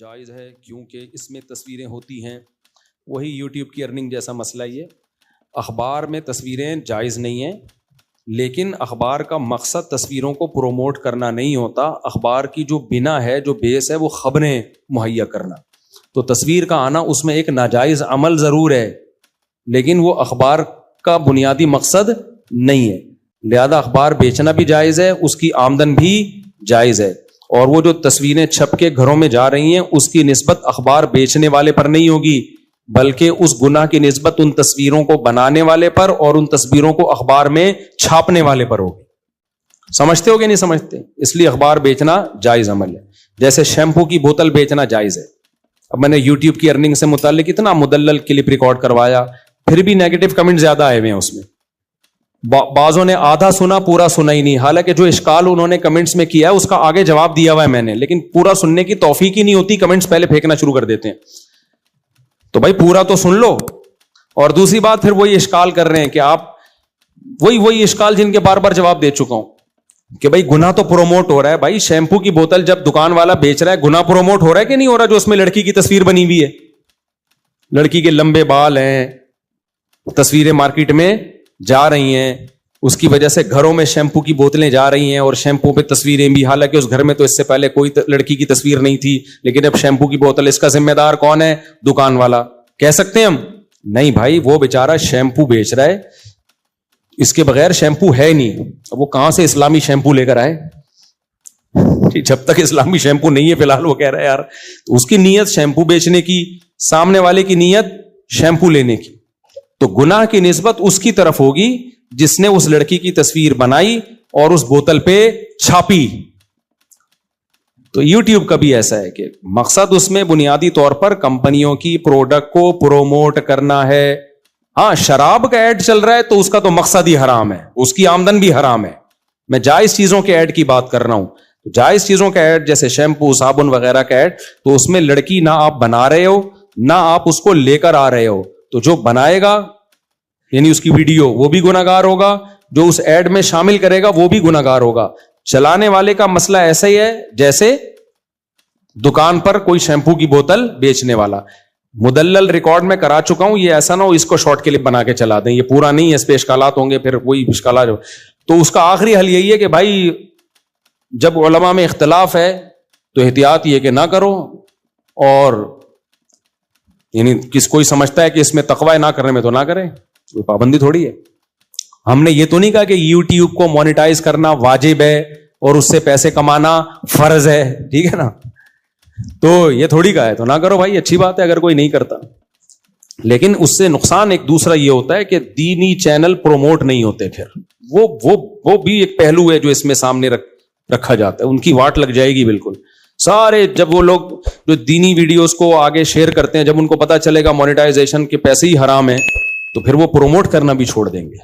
جائز ہے کیونکہ اس میں تصویریں ہوتی ہیں. وہی یوٹیوب کی ارننگ جیسا مسئلہ. یہ اخبار میں تصویریں جائز نہیں ہیں، لیکن اخبار کا مقصد تصویروں کو پروموٹ کرنا نہیں ہوتا. اخبار کی جو بنا ہے، جو بیس ہے، وہ خبریں مہیا کرنا. تو تصویر کا آنا اس میں ایک ناجائز عمل ضرور ہے، لیکن وہ اخبار کا بنیادی مقصد نہیں ہے. لہذا اخبار بیچنا بھی جائز ہے، اس کی آمدن بھی جائز ہے. اور وہ جو تصویریں چھپ کے گھروں میں جا رہی ہیں، اس کی نسبت اخبار بیچنے والے پر نہیں ہوگی، بلکہ اس گناہ کی نسبت ان تصویروں کو بنانے والے پر اور ان تصویروں کو اخبار میں چھاپنے والے پر ہوگی. سمجھتے ہو کہ نہیں سمجھتے؟ اس لیے اخبار بیچنا جائز عمل ہے. جیسے شیمپو کی بوتل بیچنا جائز ہے. اب میں نے یوٹیوب کی ارننگ سے متعلق اتنا مدلل کلپ ریکارڈ کروایا، پھر بھی نیگیٹو کمنٹ زیادہ آئے ہوئے ہیں اس میں. بعضوں نے آدھا سنا، پورا سنا ہی نہیں. حالانکہ جو اشکال انہوں نے کمنٹس میں کیا ہے اس کا آگے جواب دیا ہوا ہے میں نے، لیکن پورا سننے کی توفیق ہی نہیں ہوتی، کمنٹس پہلے پھینکنا شروع کر دیتے ہیں. تو بھائی پورا تو سن لو. اور دوسری بات، پھر وہی اشکال کر رہے ہیں کہ آپ وہی اشکال جن کے بار بار جواب دے چکا ہوں کہ بھائی گناہ تو پروموٹ ہو رہا ہے. بھائی شیمپو کی بوتل جب دکان والا بیچ رہا ہے، گناہ پروموٹ ہو رہا ہے کہ نہیں ہو رہا؟ جو اس میں لڑکی کی تصویر بنی ہوئی ہے، لڑکی کے لمبے بال ہیں، تصویریں مارکیٹ میں جا رہی ہیں، اس کی وجہ سے گھروں میں شیمپو کی بوتلیں جا رہی ہیں اور شیمپو پہ تصویریں بھی. حالانکہ اس گھر میں تو اس سے پہلے کوئی لڑکی کی تصویر نہیں تھی، لیکن اب شیمپو کی بوتل. اس کا ذمہ دار کون ہے؟ دکان والا. کہہ سکتے ہیں ہم؟ نہیں بھائی، وہ بیچارہ شیمپو بیچ رہا ہے، اس کے بغیر شیمپو ہے نہیں. وہ کہاں سے اسلامی شیمپو لے کر آئے؟ جب تک اسلامی شیمپو نہیں ہے فی الحال وہ کہہ رہا ہے یار. تو اس کی نیت شیمپو بیچنے کی، سامنے والے کی نیت شیمپو لینے کی. تو گناہ کی نسبت اس کی طرف ہوگی جس نے اس لڑکی کی تصویر بنائی اور اس بوتل پہ چھاپی. تو یوٹیوب کا بھی ایسا ہے کہ مقصد اس میں بنیادی طور پر کمپنیوں کی پروڈکٹ کو پروموٹ کرنا ہے. ہاں، شراب کا ایڈ چل رہا ہے تو اس کا تو مقصد ہی حرام ہے، اس کی آمدن بھی حرام ہے. میں جائز چیزوں کے ایڈ کی بات کر رہا ہوں. جائز چیزوں کا ایڈ جیسے شیمپو، صابن وغیرہ کا ایڈ، تو اس میں لڑکی نہ آپ بنا رہے ہو نہ آپ اس کو لے کر آ رہے ہو. تو جو بنائے گا یعنی اس کی ویڈیو، وہ بھی گناہگار ہوگا، جو اس ایڈ میں شامل کرے گا وہ بھی گناہگار ہوگا. چلانے والے کا مسئلہ ایسا ہی ہے جیسے دکان پر کوئی شیمپو کی بوتل بیچنے والا. مدلل ریکارڈ میں کرا چکا ہوں، یہ ایسا نہ ہو اس کو شارٹ کلپ بنا کے چلا دیں. یہ پورا نہیں ہے، اس پہ اشکالات ہوں گے، پھر وہی اشکالات. تو اس کا آخری حل یہی ہے کہ بھائی جب علماء میں اختلاف ہے تو احتیاط یہ کہ نہ کرو. اور یعنی کوئی سمجھتا ہے کہ اس میں تقوی نہ کرنے میں تو نہ کرے، کوئی پابندی تھوڑی ہے. ہم نے یہ تو نہیں کہا کہ یوٹیوب کو مونیٹائز کرنا واجب ہے اور اس سے پیسے کمانا فرض ہے، ٹھیک ہے نا؟ تو یہ تھوڑی کہا ہے تو نہ کرو بھائی، اچھی بات ہے اگر کوئی نہیں کرتا. لیکن اس سے نقصان ایک دوسرا یہ ہوتا ہے کہ دینی چینل پروموٹ نہیں ہوتے. پھر وہ بھی ایک پہلو ہے جو اس میں سامنے رکھا جاتا ہے. ان کی واٹ لگ جائے گی بالکل. سارے جب وہ لوگ جو دینی ویڈیوز کو آگے شیئر کرتے ہیں، جب ان کو پتا چلے گا مونیٹائزیشن کے پیسے ہی حرام ہیں، تو پھر وہ پروموٹ کرنا بھی چھوڑ دیں گے.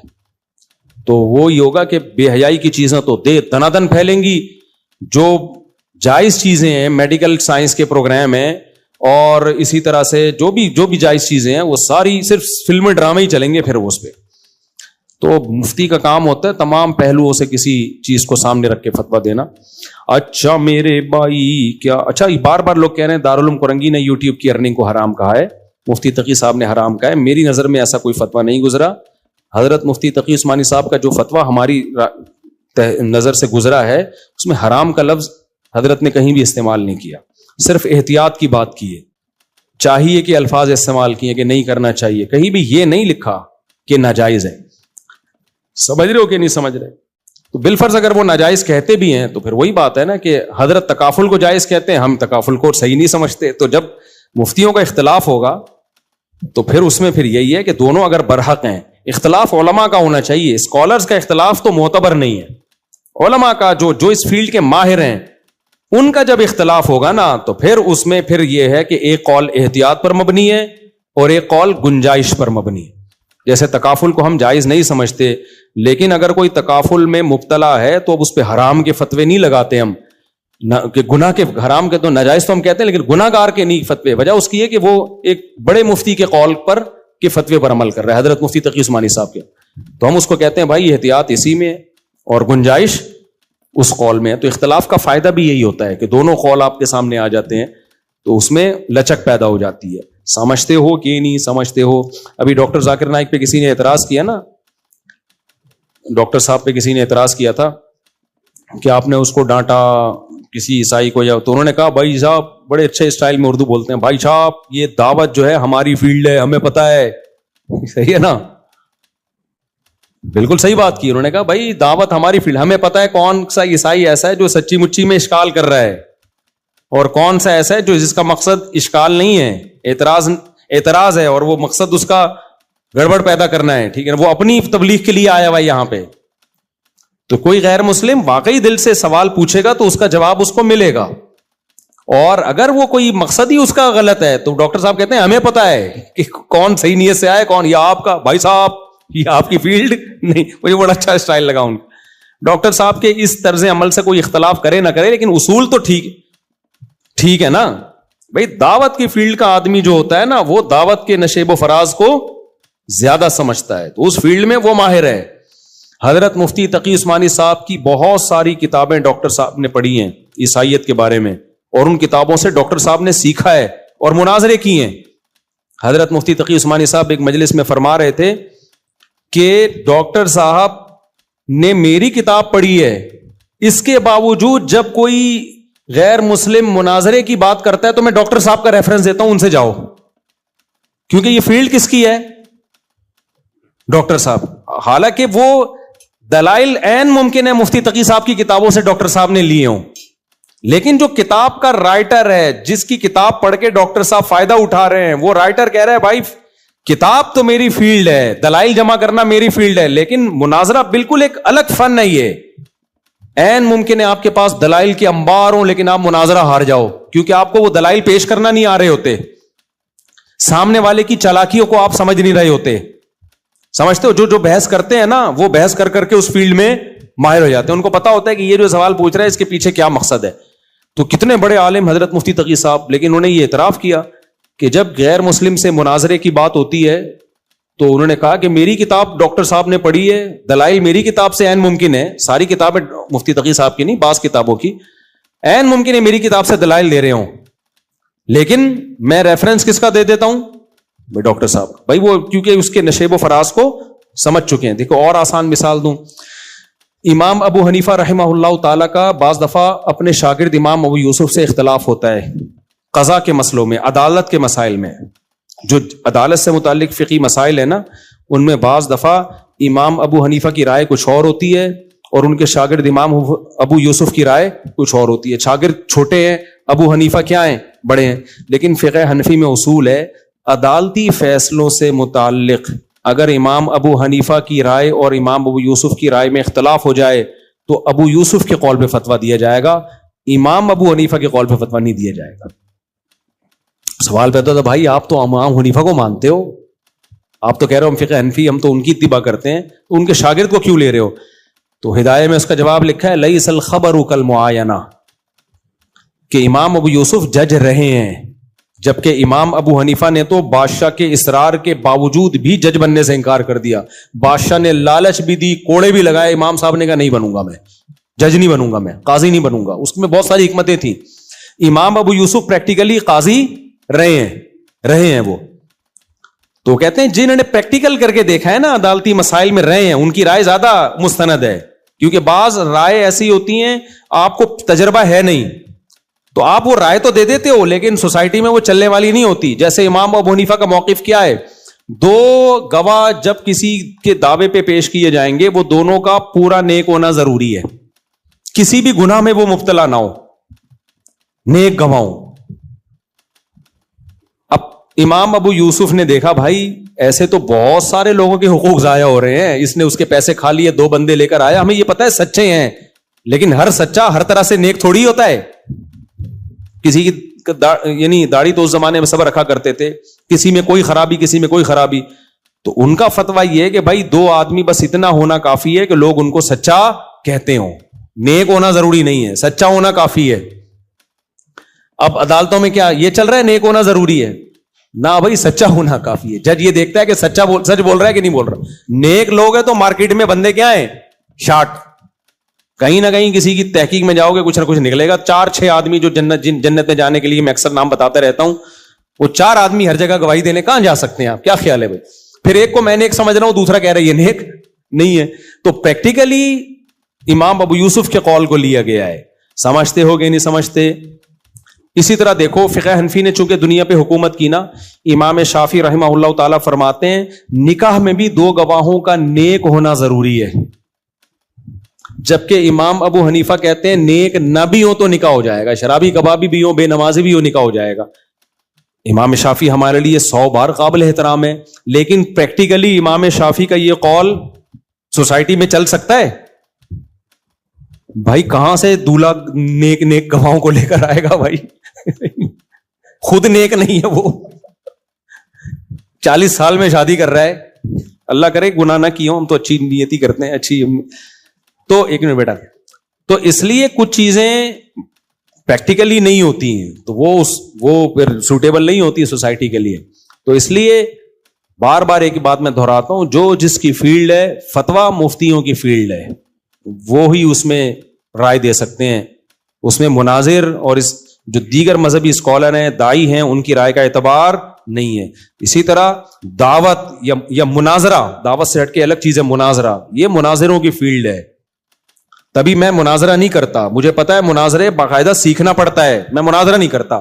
تو وہ یہ ہوگا کہ بے حیائی کی چیزیں تو دنادن پھیلیں گی. جو جائز چیزیں ہیں، میڈیکل سائنس کے پروگرام ہیں، اور اسی طرح سے جو بھی جائز چیزیں ہیں، وہ ساری صرف فلم ڈرامے ہی چلیں گے پھر اس پہ. تو مفتی کا کام ہوتا ہے تمام پہلوؤں سے کسی چیز کو سامنے رکھ کے فتویٰ دینا. اچھا میرے بھائی، کیا اچھا بار بار لوگ کہہ رہے ہیں دارالعلوم کرنگی نے یوٹیوب کی ارننگ کو حرام کہا ہے، مفتی تقی صاحب نے حرام کہا ہے. میری نظر میں ایسا کوئی فتویٰ نہیں گزرا. حضرت مفتی تقی عثمانی صاحب کا جو فتویٰ ہماری نظر سے گزرا ہے، اس میں حرام کا لفظ حضرت نے کہیں بھی استعمال نہیں کیا. صرف احتیاط کی بات کی ہے. چاہیے کہ الفاظ استعمال کیے کہ نہیں کرنا چاہیے، کہیں بھی یہ نہیں لکھا کہ ناجائز ہے. سمجھ رہے ہو کہ نہیں سمجھ رہے؟ تو بالفرض اگر وہ ناجائز کہتے بھی ہیں تو پھر وہی بات ہے نا کہ حضرت تکافل کو جائز کہتے ہیں، ہم تکافل کو صحیح نہیں سمجھتے. تو جب مفتیوں کا اختلاف ہوگا تو پھر اس میں پھر یہی ہے کہ دونوں اگر برحق ہیں. اختلاف علماء کا ہونا چاہیے، اسکالرز کا اختلاف تو معتبر نہیں ہے. علماء کا جو اس فیلڈ کے ماہر ہیں ان کا جب اختلاف ہوگا نا، تو پھر اس میں پھر یہ ہے کہ ایک قول احتیاط پر مبنی ہے اور ایک قول گنجائش پر مبنی ہے. جیسے تکافل کو ہم جائز نہیں سمجھتے، لیکن اگر کوئی تکافل میں مبتلا ہے تو اب اس پہ حرام کے فتوے نہیں لگاتے ہم، کہ گناہ کے حرام کے تو ناجائز تو ہم کہتے ہیں، لیکن گناہ گار کے نہیں فتوے. وجہ اس کی ہے کہ وہ ایک بڑے مفتی کے قول پر کے فتوے پر عمل کر رہا ہے، حضرت مفتی تقی عثمانی صاحب کے. تو ہم اس کو کہتے ہیں بھائی احتیاط اسی میں ہے اور گنجائش اس قول میں ہے. تو اختلاف کا فائدہ بھی یہی ہوتا ہے کہ دونوں قول آپ کے سامنے آ جاتے ہیں تو اس میں لچک پیدا ہو جاتی ہے. سمجھتے ہو کہ نہیں سمجھتے ہو؟ ابھی ڈاکٹر ذاکر نائک پہ کسی نے اعتراض کیا نا, ڈاکٹر صاحب پہ کسی نے اعتراض کیا تھا کہ آپ نے اس کو ڈانٹا کسی عیسائی کو, یا تو انہوں نے کہا بھائی صاحب بڑے اچھے اسٹائل میں اردو بولتے ہیں, بھائی صاحب یہ دعوت جو ہے ہماری فیلڈ ہے, ہمیں پتہ ہے. صحیح ہے نا, بالکل صحیح بات کی. انہوں نے کہا بھائی دعوت ہماری فیلڈ, ہمیں پتہ ہے کون سا عیسائی ایسا ہے جو سچی مچی میں اشکال کر رہا ہے, اور کون سا ایسا ہے جو جس کا مقصد اشکال نہیں ہے, اعتراض ہے, اور وہ مقصد اس کا گڑبڑ پیدا کرنا ہے. ٹھیک ہے, وہ اپنی تبلیغ کے لیے آیا ہوا یہاں پہ. تو کوئی غیر مسلم واقعی دل سے سوال پوچھے گا تو اس کا جواب اس کو ملے گا, اور اگر وہ کوئی مقصد ہی اس کا غلط ہے تو ڈاکٹر صاحب کہتے ہیں ہمیں پتہ ہے کہ کون صحیح نیت سے آئے, کون یہ آپ کا بھائی صاحب یہ آپ کی فیلڈ نہیں. مجھے بڑا اچھا اسٹائل لگا ان ڈاکٹر صاحب کے اس طرز عمل سے. کوئی اختلاف کرے نہ کرے لیکن اصول تو ٹھیک ہے نا بھائی. دعوت کی فیلڈ کا آدمی جو ہوتا ہے نا وہ دعوت کے نشیب و فراز کو زیادہ سمجھتا ہے, تو اس فیلڈ میں وہ ماہر ہے. حضرت مفتی تقی عثمانی صاحب کی بہت ساری کتابیں ڈاکٹر صاحب نے پڑھی ہیں عیسائیت کے بارے میں, اور ان کتابوں سے ڈاکٹر صاحب نے سیکھا ہے اور مناظرے کیے ہیں. حضرت مفتی تقی عثمانی صاحب ایک مجلس میں فرما رہے تھے کہ ڈاکٹر صاحب نے میری کتاب پڑھی ہے, اس کے باوجود جب کوئی غیر مسلم مناظرے کی بات کرتا ہے تو میں ڈاکٹر صاحب کا ریفرنس دیتا ہوں, ان سے جاؤ, کیونکہ یہ فیلڈ کس کی ہے؟ ڈاکٹر صاحب. حالانکہ وہ دلائل عین ممکن ہے مفتی تقی صاحب کی کتابوں سے ڈاکٹر صاحب نے لیے ہوں, لیکن جو کتاب کا رائٹر ہے, جس کی کتاب پڑھ کے ڈاکٹر صاحب فائدہ اٹھا رہے ہیں, وہ رائٹر کہہ رہا ہے بھائی کتاب تو میری فیلڈ ہے, دلائل جمع کرنا میری فیلڈ ہے, لیکن مناظرہ بالکل ایک الگ فن ہے. یہ عین ممکن ہے آپ کے پاس دلائل کے انبار ہوں لیکن آپ مناظرہ ہار جاؤ, کیونکہ آپ کو وہ دلائل پیش کرنا نہیں آ رہے ہوتے, سامنے والے کی چالاکیوں کو آپ سمجھ نہیں رہے ہوتے. سمجھتے ہو جو بحث کرتے ہیں نا وہ بحث کر کے اس فیلڈ میں ماہر ہو جاتے ہیں, ان کو پتا ہوتا ہے کہ یہ جو سوال پوچھ رہا ہے اس کے پیچھے کیا مقصد ہے. تو کتنے بڑے عالم حضرت مفتی تقی صاحب, لیکن انہوں نے یہ اعتراف کیا کہ جب غیر مسلم سے مناظرے کی بات ہوتی ہے تو انہوں نے کہا کہ میری کتاب ڈاکٹر صاحب نے پڑھی ہے, دلائل میری کتاب سے عین ممکن ہے, ساری کتابیں مفتی تقی صاحب کی نہیں, بعض کتابوں کی عین ممکن ہے میری کتاب سے دلائل دے رہے ہوں, لیکن میں ریفرنس کس کا دے دیتا ہوں؟ ڈاکٹر صاحب. بھائی وہ کیونکہ اس کے نشیب و فراز کو سمجھ چکے ہیں. دیکھو اور آسان مثال دوں, امام ابو حنیفہ رحمہ اللہ تعالیٰ کا بعض دفعہ اپنے شاگرد امام ابو یوسف سے اختلاف ہوتا ہے قضا کے مسئلوں میں, عدالت کے مسائل میں. جو عدالت سے متعلق فقہی مسائل ہیں نا, ان میں بعض دفعہ امام ابو حنیفہ کی رائے کچھ اور ہوتی ہے اور ان کے شاگرد امام ابو یوسف کی رائے کچھ اور ہوتی ہے. شاگرد چھوٹے ہیں, ابو حنیفہ کیا ہیں؟ بڑے ہیں. لیکن فقہ حنفی میں اصول ہے عدالتی فیصلوں سے متعلق اگر امام ابو حنیفہ کی رائے اور امام ابو یوسف کی رائے میں اختلاف ہو جائے تو ابو یوسف کے قول پہ فتویٰ دیا جائے گا, امام ابو حنیفہ کے قول پہ فتویٰ نہیں دیا جائے گا. سوال پیدا تھا بھائی آپ تو امام حنیفہ کو مانتے ہو, آپ تو کہہ رہے ہو ہم فقہ حنفی, ہم تو ان کی اتباع کرتے ہیں, تو ان کے شاگرد کو کیوں لے رہے ہو؟ تو ہدایہ میں اس کا جواب لکھا ہے لیس الخبر کالمعاینہ, کہ امام ابو یوسف جج رہے ہیں, جبکہ امام ابو حنیفہ نے تو بادشاہ کے اصرار کے باوجود بھی جج بننے سے انکار کر دیا. بادشاہ نے لالچ بھی دی, کوڑے بھی لگائے, امام صاحب نے کہا نہیں بنوں گا میں, جج نہیں بنوں گا میں, قاضی نہیں بنوں گا. اس میں بہت ساری حکمتیں تھیں. امام ابو یوسف پریکٹیکلی قاضی رہے ہیں وہ. تو کہتے ہیں جنہوں نے پریکٹیکل کر کے دیکھا ہے نا, عدالتی مسائل میں رہے ہیں, ان کی رائے زیادہ مستند ہے, کیونکہ بعض رائے ایسی ہوتی ہیں آپ کو تجربہ ہے نہیں تو آپ وہ رائے تو دے دیتے ہو لیکن سوسائٹی میں وہ چلنے والی نہیں ہوتی. جیسے امام ابو حنیفہ کا موقف کیا ہے, دو گواہ جب کسی کے دعوے پہ پیش کیے جائیں گے وہ دونوں کا پورا نیک ہونا ضروری ہے, کسی بھی گناہ میں وہ مبتلا نہ ہو, نیک گواہ ہو. اب امام ابو یوسف نے دیکھا بھائی ایسے تو بہت سارے لوگوں کے حقوق ضائع ہو رہے ہیں, اس نے اس کے پیسے کھا لیے, 2 بندے لے کر آیا, ہمیں یہ پتا ہے سچے ہیں, لیکن ہر سچا ہر طرح سے نیک تھوڑی ہوتا ہے. کسی کی یعنی داڑھی تو اس زمانے میں سب رکھا کرتے تھے, کسی میں کوئی خرابی کسی میں کوئی خرابی. تو ان کا فتویٰ یہ ہے کہ بھائی 2 آدمی بس اتنا ہونا کافی ہے کہ لوگ ان کو سچا کہتے ہوں, نیک ہونا ضروری نہیں ہے, سچا ہونا کافی ہے. اب عدالتوں میں کیا یہ چل رہا ہے نیک ہونا ضروری ہے؟ نہ بھائی, سچا ہونا کافی ہے. جج یہ دیکھتا ہے کہ سچ بول رہا ہے کہ نہیں بول رہا. نیک لوگ ہیں تو مارکیٹ میں بندے کیا ہیں, شارٹ. کہیں نہ کہیں کسی کی تحقیق میں جاؤ گے کچھ نہ کچھ نکلے گا. 4-6 آدمی جو جنت میں جانے کے لیے میں اکثر نام بتاتا رہتا ہوں, وہ 4 آدمی ہر جگہ گواہی دینے کہاں جا سکتے ہیں؟ آپ کیا خیال ہے بھائی؟ پھر ایک کو میں نیک سمجھ رہا ہوں, دوسرا کہہ رہا ہے یہ نیک نہیں ہے. تو پریکٹیکلی امام ابو یوسف کے قول کو لیا گیا ہے. سمجھتے ہو گے نہیں سمجھتے؟ اسی طرح دیکھو فقہ حنفی نے چونکہ دنیا پہ حکومت کی نا, امام شافعی رحمہ اللہ تعالیٰ فرماتے ہیں نکاح میں بھی 2 گواہوں کا نیک ہونا ضروری ہے, جبکہ امام ابو حنیفہ کہتے ہیں نیک نہ بھی ہو تو نکاح ہو جائے گا, شرابی کبابی بھی ہو, بے نمازی بھی ہو, نکاح ہو جائے گا. امام شافعی ہمارے لیے 100 بار قابل احترام ہے, لیکن پریکٹیکلی امام شافعی کا یہ قول سوسائٹی میں چل سکتا ہے؟ بھائی کہاں سے دولہا نیک نیک گواہوں کو لے کر آئے گا بھائی؟ خود نیک نہیں ہے وہ, 40 سال میں شادی کر رہا ہے. اللہ کرے گناہ نہ کیا ہوں, ہم تو اچھی نیتی کرتے ہیں, اچھی. تو ایک منٹ بیٹا, تو اس لیے کچھ چیزیں پریکٹیکلی نہیں ہوتی ہیں, تو وہ پھر سوٹیبل نہیں ہوتی سوسائٹی کے لیے. تو اس لیے بار بار ایک بات میں دہراتا ہوں, جو جس کی فیلڈ ہے, فتویٰ مفتیوں کی فیلڈ ہے, وہی اس میں رائے دے سکتے ہیں. اس میں مناظر اور اس جو دیگر مذہبی اسکالر ہیں, دائی ہیں, ان کی رائے کا اعتبار نہیں ہے. اسی طرح دعوت یا مناظرہ, دعوت سے ہٹ کے الگ چیز ہے مناظرہ, یہ مناظروں کی فیلڈ ہے. تبھی میں مناظرہ نہیں کرتا, مجھے پتا ہے مناظرے باقاعدہ سیکھنا پڑتا ہے, میں مناظرہ نہیں کرتا.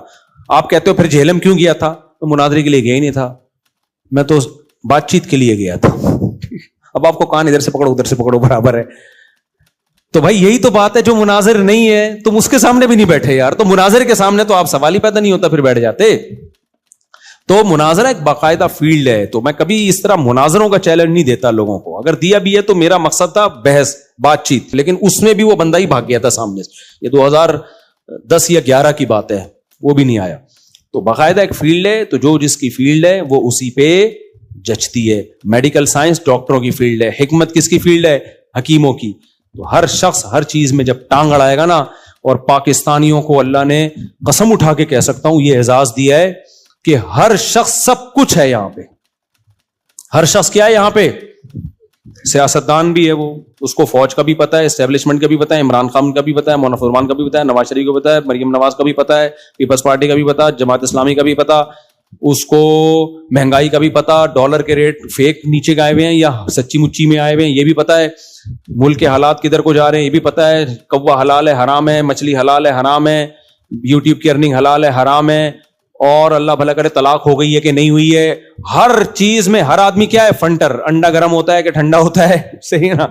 آپ کہتے ہو پھر جہلم کیوں گیا تھا؟ میں مناظرے کے لیے گیا ہی نہیں تھا, میں تو بات چیت کے لیے گیا تھا. اب آپ کو کان ادھر سے پکڑو ادھر سے پکڑو برابر ہے. تو بھائی یہی تو بات ہے, جو مناظر نہیں ہے تم اس کے سامنے بھی نہیں بیٹھے یار, تو مناظر کے سامنے تو آپ سوال ہی پیدا نہیں ہوتا, پھر بیٹھ جاتے. تو مناظرہ ایک باقاعدہ فیلڈ ہے. تو میں کبھی اس طرح مناظروں کا چیلنج نہیں دیتا لوگوں کو, اگر دیا بھی ہے تو میرا مقصد تھا بحث بات چیت, لیکن اس میں بھی وہ بندہ ہی بھاگ گیا تھا سامنے سے. یہ 2010 یا 11 کی بات ہے, وہ بھی نہیں آیا. تو باقاعدہ ایک فیلڈ ہے, تو جو جس کی فیلڈ ہے وہ اسی پہ جچتی ہے. میڈیکل سائنس ڈاکٹروں کی فیلڈ ہے, حکمت کس کی فیلڈ ہے؟ حکیموں کی. تو ہر شخص ہر چیز میں جب ٹانگ اڑائے گا نا, اور پاکستانیوں کو اللہ نے قسم اٹھا کے کہہ سکتا ہوں یہ اعزاز دیا ہے کہ ہر شخص سب کچھ ہے یہاں پہ. ہر شخص کیا ہے یہاں پہ؟ سیاستدان بھی ہے, وہ اس کو فوج کا بھی پتا ہے, اسٹیبلشمنٹ کا بھی پتا ہے, عمران خان کا بھی پتا ہے, مولانا فرمان کا بھی پتا ہے, نواز شریف کا پتا ہے, مریم نواز کا بھی پتا ہے, پیپلز پارٹی کا بھی پتا, جماعت اسلامی کا بھی پتا, اس کو مہنگائی کا بھی پتا, ڈالر کے ریٹ فیک نیچے گئے ہوئے ہیں یا سچی مچی میں آئے ہوئے ہیں یہ بھی پتا ہے, ملک کے حالات کدھر کو جا رہے ہیں یہ بھی پتا ہے, کوا حلال ہے حرام ہے, مچھلی حلال ہے حرام ہے, یوٹیوب کی ارننگ حلال ہے حرام ہے, اور اللہ بھلا کرے طلاق ہو گئی ہے کہ نہیں ہوئی ہے. ہر چیز میں ہر آدمی کیا ہے؟ فنٹر. انڈا گرم ہوتا ہے کہ ٹھنڈا ہوتا ہے؟ صحیح ہے نا.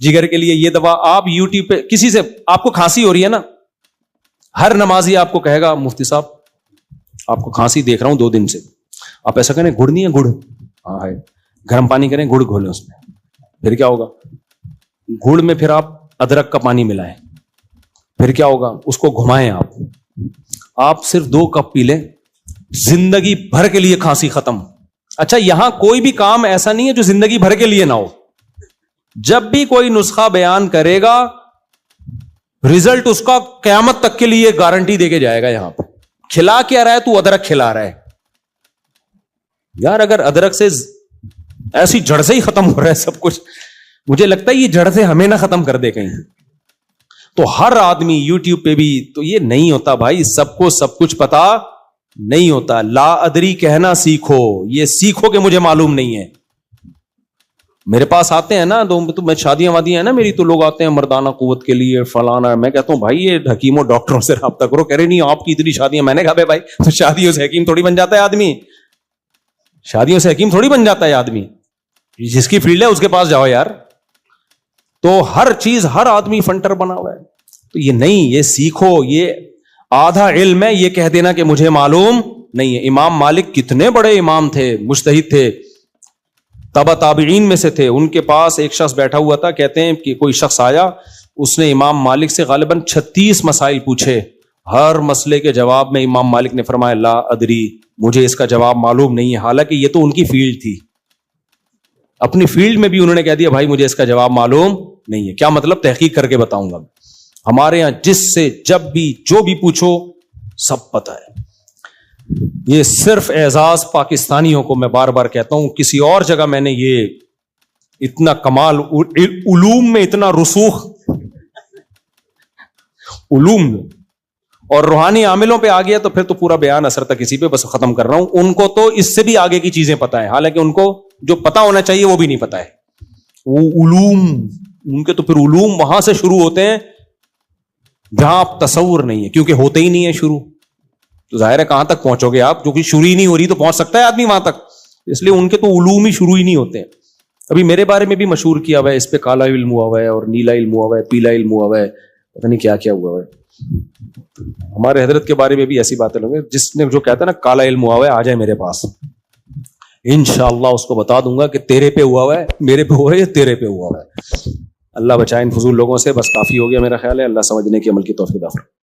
جگر کے لیے یہ دوا. آپ یوٹیوب پہ کسی سے آپ کو کھانسی ہو رہی ہے نا, ہر نمازی آپ کو کہے گا مفتی صاحب آپ کو کھانسی دیکھ رہا ہوں 2 دن سے, آپ ایسا کریں گڑ نہیں ہے گڑ, ہاں ہے, گرم پانی کریں گڑ گھولیں اس میں, پھر کیا ہوگا؟ گڑ میں پھر آپ ادرک کا پانی ملائیں, پھر کیا ہوگا؟ اس کو گھمائیں آپ صرف 2 کپ پی لیں, زندگی بھر کے لیے کھانسی ختم. اچھا یہاں کوئی بھی کام ایسا نہیں ہے جو زندگی بھر کے لیے نہ ہو. جب بھی کوئی نسخہ بیان کرے گا رزلٹ اس کا قیامت تک کے لیے گارنٹی دے کے جائے گا. یہاں پہ کھلا کیا رہا ہے؟ تو ادرک کھلا رہا ہے یار. اگر ادرک سے ایسی جڑ سے ہی ختم ہو رہا ہے سب کچھ, مجھے لگتا ہے یہ جڑ سے ہمیں نہ ختم کر دے کہیں. تو ہر آدمی یوٹیوب پہ بھی تو یہ نہیں ہوتا بھائی, سب کو سب کچھ پتا نہیں ہوتا. لا ادری کہنا سیکھو, یہ سیکھو کہ مجھے معلوم نہیں ہے. میرے پاس آتے ہیں نا تو میں شادیاں وادیاں ہیں نا میری, تو لوگ آتے ہیں مردانہ قوت کے لیے فلانا, میں کہتا ہوں بھائی یہ حکیموں ڈاکٹروں سے رابطہ کرو. کہہ رہے نہیں آپ کی اتنی شادیاں. میں نے کہا بھائی تو شادیوں سے حکیم تھوڑی بن جاتا ہے آدمی, شادیوں سے حکیم تھوڑی بن جاتا ہے آدمی. جس کی فیلڈ ہے اس کے پاس جاؤ یار. تو ہر چیز ہر آدمی فنٹر بنا ہوا ہے. تو یہ نہیں, یہ سیکھو. یہ آدھا علم ہے یہ کہہ دینا کہ مجھے معلوم نہیں ہے. امام مالک کتنے بڑے امام تھے, مجتہد تھے, تبع تابعین میں سے تھے. ان کے پاس ایک شخص بیٹھا ہوا تھا, کہتے ہیں کہ کوئی شخص آیا, اس نے امام مالک سے غالباً 36 مسائل پوچھے. ہر مسئلے کے جواب میں امام مالک نے فرمایا لا ادری, مجھے اس کا جواب معلوم نہیں ہے. حالانکہ یہ تو ان کی فیلڈ تھی, اپنی فیلڈ میں بھی انہوں نے کہہ دیا بھائی مجھے اس کا جواب معلوم نہیں ہے. کیا مطلب؟ تحقیق کر کے بتاؤں گا. ہمارے یہاں جس سے جب بھی جو بھی پوچھو سب پتہ ہے. یہ صرف اعزاز پاکستانیوں کو, میں بار بار کہتا ہوں, کسی اور جگہ میں نے یہ اتنا کمال علوم میں اتنا رسوخ علوم. اور روحانی عاملوں پہ آ گیا تو پھر تو پورا بیان اثر تک اسی پہ بس ختم کر رہا ہوں. ان کو تو اس سے بھی آگے کی چیزیں پتا ہے, حالانکہ ان کو جو پتا ہونا چاہیے وہ بھی نہیں پتا ہے. وہ علوم, ان کے تو پھر علوم وہاں سے شروع ہوتے ہیں جہاں آپ تصور نہیں ہے, کیونکہ ہوتے ہی نہیں ہے شروع. تو ظاہر ہے کہاں تک پہنچو گے آپ, جو کہ شروع ہی نہیں ہو رہی تو پہنچ سکتا ہے آدمی وہاں تک. اس لیے ان کے تو علوم ہی شروع ہی نہیں ہوتے ہیں. ابھی میرے بارے میں بھی مشہور کیا ہوا ہے, اس پہ کالا علم ہوا ہوا ہے اور نیلا علم ہوا ہوا ہے, پیلا علم ہوا ہوا ہے, پتہ نہیں کیا کیا ہوا ہوا ہے. ہمارے حضرت کے بارے میں بھی ایسی باتیں لوگ, جس نے جو کہتا ہے نا کالا علم ہوا ہوا ہے آ جائے میرے پاس, انشاءاللہ اس کو بتا دوں گا کہ تیرے پہ ہوا ہوا ہے, میرے پہ ہوا ہے یا تیرے پہ ہوا ہوا ہے. اللہ بچائے ان فضول لوگوں سے. بس کافی ہو گیا میرا خیال ہے. اللہ سمجھنے کی عمل کی توفیق عطا فرمائے.